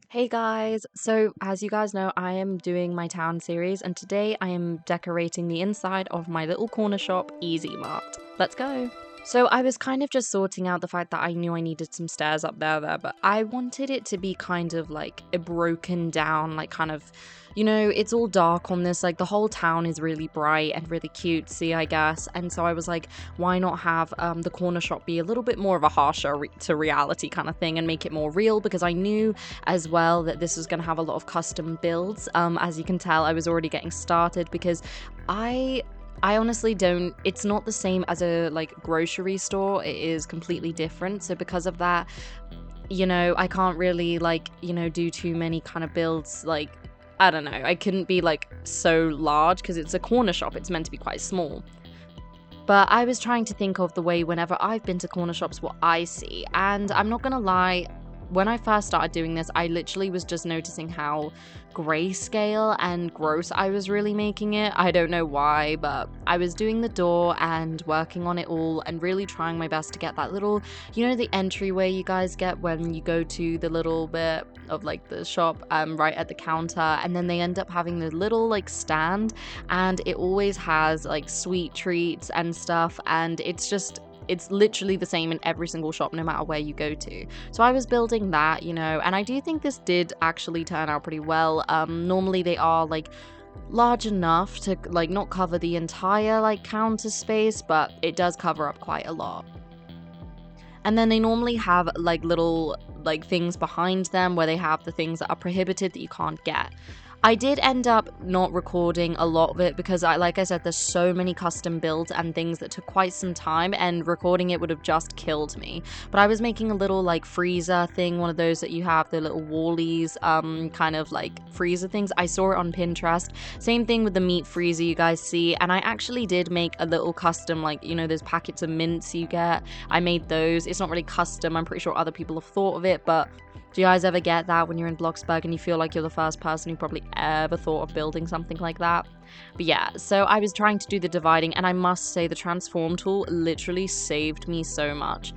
Hey guys! So, as you guys know, I am doing my town series, and today I am decorating the inside of my little corner shop, Easy Mart. Let's go! So, I was kind of just sorting out the fact that I knew I needed some stairs up there, but I wanted it to be kind of like a broken down, like kind of, it's all dark on this, like the whole town is really bright and really cutesy, I guess. And so I was like, why not have the corner shop be a little bit more of a harsher to reality kind of thing and make it more real, because I knew as well that this was going to have a lot of custom builds. As you can tell, I was already getting started because I honestly don't, it's not the same as a like grocery store. It is completely different. So because of that, I can't really do too many kind of builds. Like, I don't know, I couldn't be like so large because it's a corner shop. It's meant to be quite small. But I was trying to think of the way whenever I've been to corner shops, what I see. And I'm not gonna lie, when I first started doing this, I literally was just noticing how grayscale and gross I was really making it. I don't know why, but I was doing the door and working on it all and really trying my best to get that little, the entryway you guys get when you go to the little bit of like the shop right at the counter, and then they end up having the little like stand, and it always has like sweet treats and stuff, and it's literally the same in every single shop, no matter where you go to. So I was building that, and I do think this did actually turn out pretty well. Normally they are like large enough to like not cover the entire like counter space, but it does cover up quite a lot. And then they normally have like little like things behind them where they have the things that are prohibited that you can't get. I did end up not recording a lot of it because like I said, there's so many custom builds and things that took quite some time, and recording it would have just killed me. But I was making a little like freezer thing, one of those that you have, the little Wallies kind of like freezer things. I saw it on Pinterest. Same thing with the meat freezer you guys see, and I actually did make a little custom, like, those packets of mints you get. I made those. It's not really custom. I'm pretty sure other people have thought of it, but do you guys ever get that when you're in Bloxburg and you feel like you're the first person who probably ever thought of building something like that? But yeah, so I was trying to do the dividing, and I must say the transform tool literally saved me so much.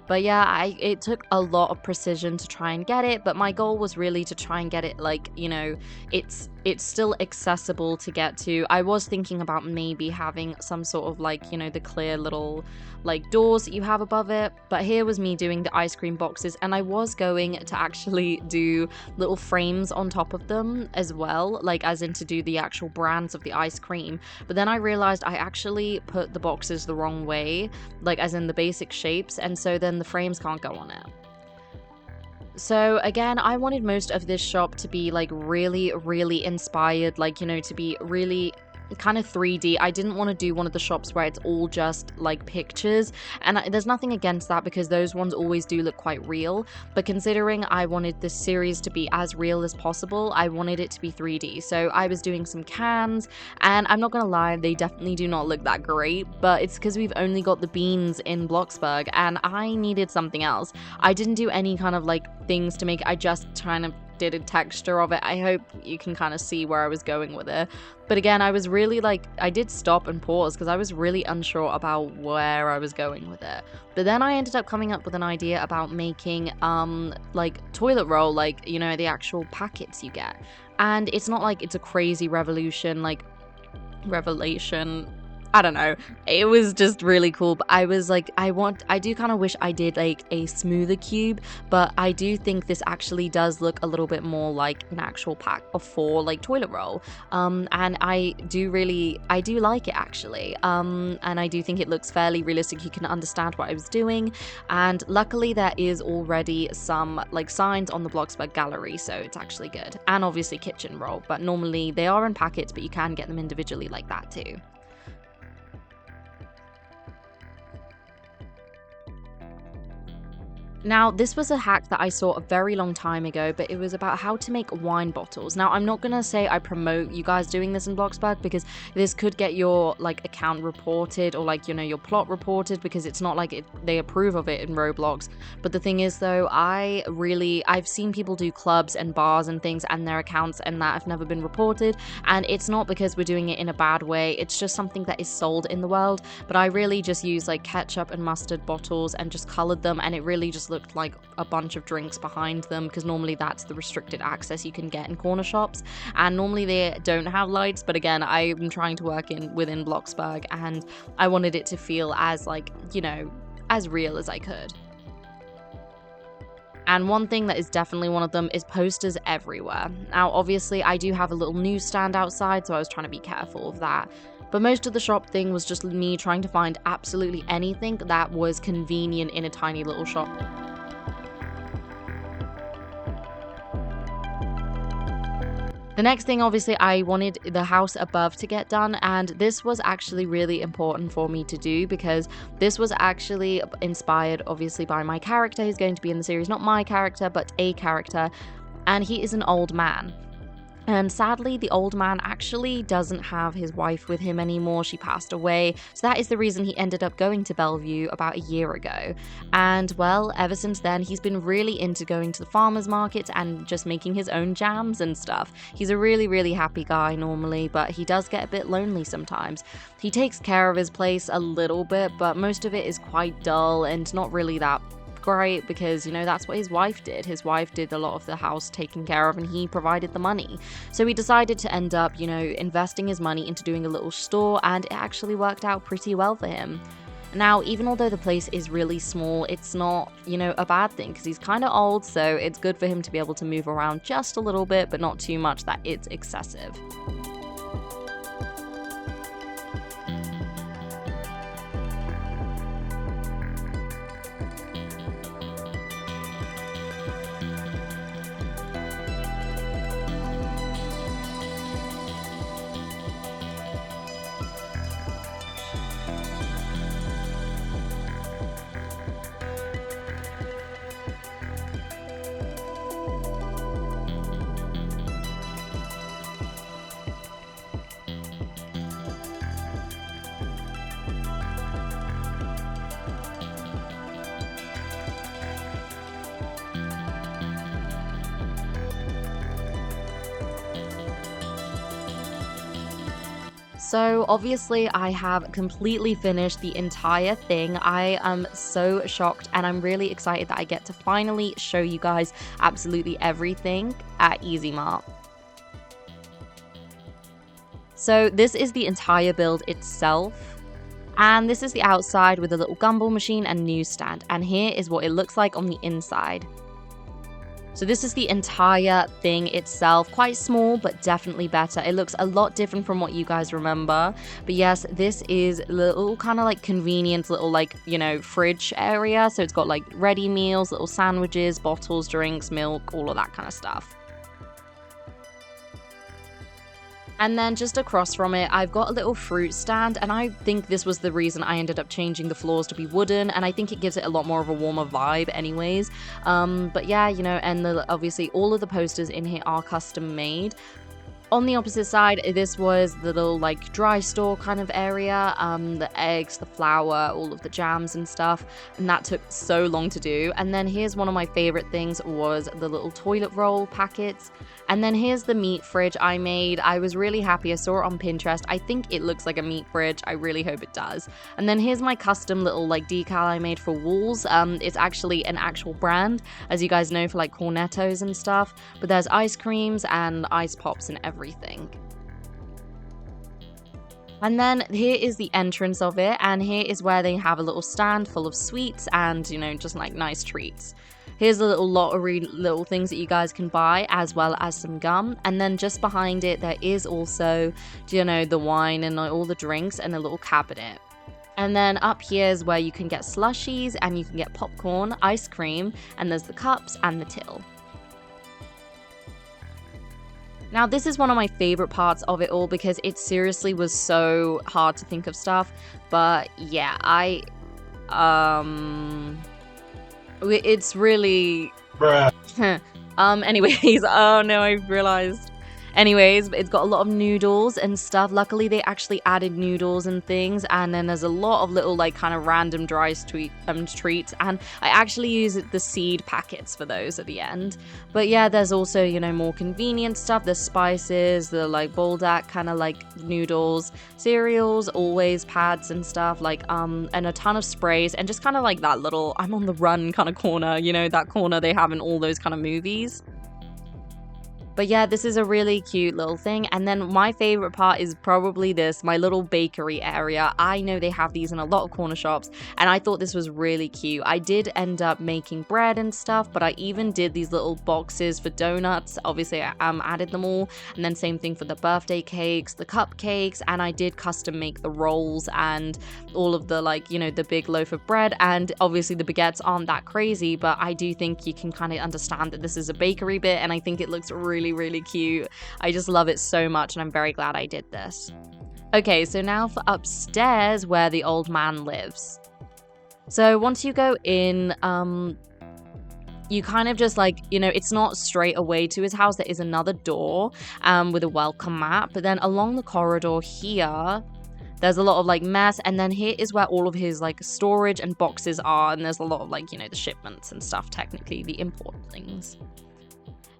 But yeah, it took a lot of precision to try and get it, but my goal was really to try and get it like, it's still accessible to get to. I was thinking about maybe having some sort of like, the clear little like doors that you have above it, but here was me doing the ice cream boxes, and I was going to actually do little frames on top of them as well, like as in to do the actual brands of the ice cream. But then I realized I actually put the boxes the wrong way, like as in the basic shapes, and so then the frames can't go on it. So again, I wanted most of this shop to be like really, really inspired, like, to be really kind of 3D. I didn't want to do one of the shops where it's all just like pictures, and there's nothing against that because those ones always do look quite real, but considering I wanted this series to be as real as possible, I wanted it to be 3D. So I was doing some cans, and I'm not gonna lie, they definitely do not look that great, but it's because we've only got the beans in Bloxburg and I needed something else. I didn't do any kind of like things to make it. I just kind of did a texture of it. I hope you can kind of see where I was going with it. But again, I was really like, I did stop and pause because I was really unsure about where I was going with it. But then I ended up coming up with an idea about making like toilet roll, like, the actual packets you get. And it's not like it's a crazy revelation. I don't know. It was just really cool, but I was like, I do kind of wish I did like a smoother cube, but I do think this actually does look a little bit more like an actual pack of 4 like toilet roll. And I do like it actually. And I do think it looks fairly realistic. You can understand what I was doing. And luckily there is already some like signs on the Bloxburg gallery, so it's actually good. And obviously kitchen roll, but normally they are in packets, but you can get them individually like that too. Now, this was a hack that I saw a very long time ago, but it was about how to make wine bottles. Now, I'm not going to say I promote you guys doing this in Bloxburg, because this could get your like account reported or like, your plot reported, because it's not like they approve of it in Roblox. But the thing is though, I've seen people do clubs and bars and things and their accounts and that have never been reported. And it's not because we're doing it in a bad way. It's just something that is sold in the world. But I really just use like ketchup and mustard bottles and just colored them, and it really just just looked like a bunch of drinks behind them, because normally that's the restricted access you can get in corner shops, and normally they don't have lights. But again, I'm trying to work within BLOXBURG, and I wanted it to feel as, like, you know, as real as I could. And one thing that is definitely one of them is posters everywhere. Now, obviously, I do have a little newsstand outside, so I was trying to be careful of that. But most of the shop thing was just me trying to find absolutely anything that was convenient in a tiny little shop. The next thing, obviously, I wanted the house above to get done, and this was actually really important for me to do because this was actually inspired, obviously, by my character who's going to be in the series. Not my character, but a character, and he is an old man. And sadly, the old man actually doesn't have his wife with him anymore. She passed away. So that is the reason he ended up going to Bellevue about a year ago. And well, ever since then, he's been really into going to the farmers markets and just making his own jams and stuff. He's a really, really happy guy normally, but he does get a bit lonely sometimes. He takes care of his place a little bit, but most of it is quite dull and not really that great because, you know, that's what his wife did. His wife did a lot of the house taking care of, and he provided the money. So he decided to end up, you know, investing his money into doing a little store, and it actually worked out pretty well for him. Now, even although the place is really small, it's not, you know, a bad thing because he's kind of old, so it's good for him to be able to move around just a little bit, but not too much that it's excessive. So obviously I have completely finished the entire thing. I am so shocked, and I'm really excited that I get to finally show you guys absolutely everything at Easy Mart. So this is the entire build itself. And this is the outside with a little gumball machine and newsstand. And here is what it looks like on the inside. So this is the entire thing itself. Quite small, but definitely better. It looks a lot different from what you guys remember. But yes, this is a little kind of like convenient little, like, you know, fridge area. So it's got like ready meals, little sandwiches, bottles, drinks, milk, all of that kind of stuff. And then just across from it, I've got a little fruit stand, and I think this was the reason I ended up changing the floors to be wooden, and I think it gives it a lot more of a warmer vibe anyways. But yeah, you know, and obviously all of the posters in here are custom made. On the opposite side, this was the little like dry store kind of area, the eggs, the flour, all of the jams and stuff, and that took so long to do. And then here's one of my favorite things was the little toilet roll packets. And then here's the meat fridge I made. I was really happy. I saw it on Pinterest. I think it looks like a meat fridge. I really hope it does. And then here's my custom little like decal I made for walls. It's actually an actual brand, as you guys know, for like cornettos and stuff. But there's ice creams and ice pops and everything. And then here is the entrance of it, and here is where they have a little stand full of sweets and, you know, just like nice treats. Here's a little lottery, little things that you guys can buy, as well as some gum. And then just behind it, there is also, you know, the wine and all the drinks and a little cabinet. And then up here is where you can get slushies and you can get popcorn, ice cream, and there's the cups and the till. Now, this is one of my favorite parts of it all because it seriously was so hard to think of stuff. But yeah, it's really... Bruh. Anyways, oh no, I realized. Anyways, it's got a lot of noodles and stuff. Luckily, they actually added noodles and things. And then there's a lot of little like kind of random dry treats. And I actually use the seed packets for those at the end. But yeah, there's also, you know, more convenient stuff. There's spices, the like buldak kind of like noodles, cereals, always pads and stuff like and a ton of sprays and just kind of like that little I'm on the run kind of corner, you know, that corner they have in all those kind of movies. But yeah, this is a really cute little thing. And then my favorite part is probably this, my little bakery area. I know they have these in a lot of corner shops, and I thought this was really cute. I did end up making bread and stuff, but I even did these little boxes for donuts. Obviously, I added them all. And then same thing for the birthday cakes, the cupcakes, and I did custom make the rolls and all of the like, you know, the big loaf of bread. And obviously the baguettes aren't that crazy, but I do think you can kind of understand that this is a bakery bit, and I think it looks really cute. I just love it so much, and I'm very glad I did this. Okay, so now for upstairs where the old man lives. So once you go in, you kind of just like, you know, it's not straight away to his house. There is another door with a welcome mat, but then along the corridor here, there's a lot of like mess, and then here is where all of his like storage and boxes are, and there's a lot of like, you know, the shipments and stuff, technically the important things.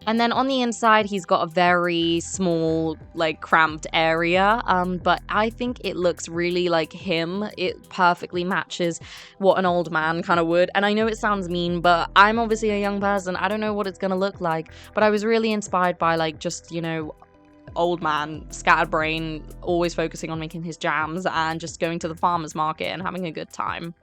And then on the inside, he's got a very small, like, cramped area, but I think it looks really like him. It perfectly matches what an old man kind of would. And I know it sounds mean, but I'm obviously a young person. I don't know what it's going to look like, but I was really inspired by, like, just, you know, old man, scatterbrain, always focusing on making his jams and just going to the farmer's market and having a good time.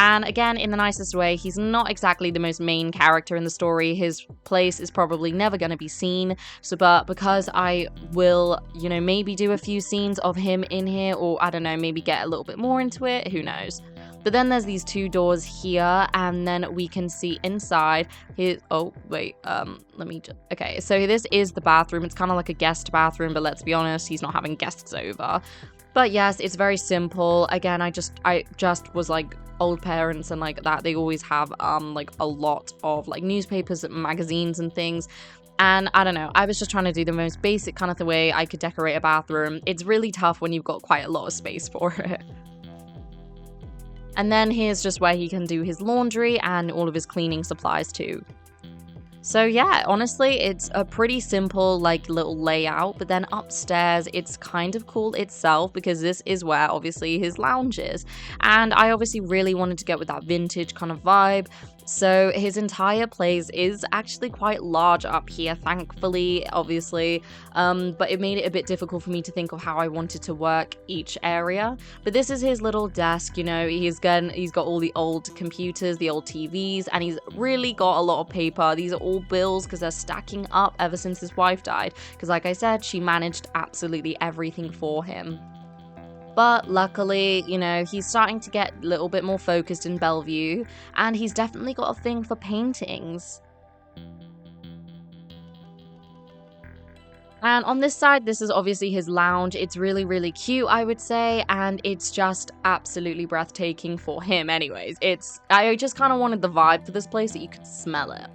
And again, in the nicest way, he's not exactly the most main character in the story. His place is probably never going to be seen. So, but because I will, you know, maybe do a few scenes of him in here, or I don't know, maybe get a little bit more into it, who knows. But then there's these two doors here, and then we can see inside his, oh, wait, let me just, okay, so this is the bathroom. It's kind of like a guest bathroom, but let's be honest, he's not having guests over. But yes, it's very simple. Again, I just was like, old parents and like that, they always have like a lot of like newspapers and magazines and things. And I don't know, I was just trying to do the most basic kind of the way I could decorate a bathroom. It's really tough when you've got quite a lot of space for it. And then here's just where he can do his laundry and all of his cleaning supplies too. So yeah, honestly, it's a pretty simple like little layout, but then upstairs it's kind of cool itself because this is where obviously his lounge is. And I obviously really wanted to get with that vintage kind of vibe. So his entire place is actually quite large up here, thankfully, obviously, but it made it a bit difficult for me to think of how I wanted to work each area. But this is his little desk, you know, he's got all the old computers, the old TVs, and he's really got a lot of paper. These are all bills because they're stacking up ever since his wife died, because like I said, she managed absolutely everything for him. But luckily, you know, he's starting to get a little bit more focused in Bellevue, and he's definitely got a thing for paintings. And on this side, this is obviously his lounge. It's really cute, I would say, and it's just absolutely breathtaking for him anyways. I just kind of wanted the vibe for this place that you could smell it.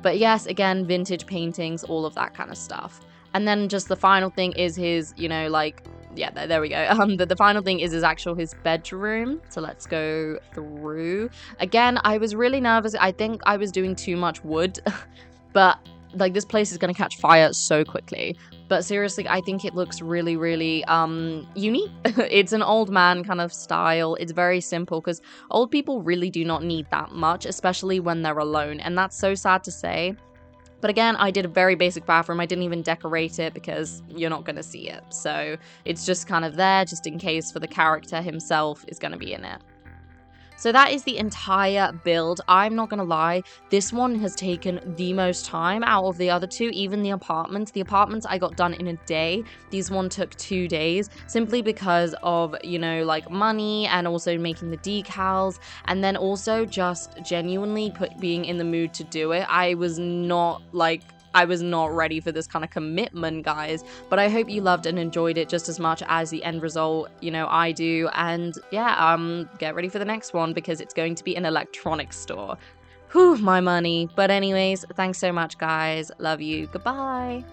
But yes, again, vintage paintings, all of that kind of stuff. And then just the final thing is his, you know, like, yeah, there we go. The final thing is his bedroom. So let's go through. Again, I was really nervous. I think I was doing too much wood, but like this place is going to catch fire so quickly. But seriously, I think it looks really unique. It's an old man kind of style. It's very simple because old people really do not need that much, especially when they're alone. And that's so sad to say. But again, I did a very basic bathroom. I didn't even decorate it because you're not going to see it. So it's just kind of there just in case for the character himself is going to be in it. So that is the entire build. I'm not going to lie, this one has taken the most time out of the other two, even the apartments. The apartments I got done in a day. These one took 2 days simply because of, you know, like money and also making the decals and then also just genuinely being in the mood to do it. I was not ready for this kind of commitment, guys, but I hope you loved and enjoyed it just as much as the end result, you know, I do. And yeah, get ready for the next one because it's going to be an electronics store. Whew, my money. But anyways, thanks so much, guys. Love you. Goodbye.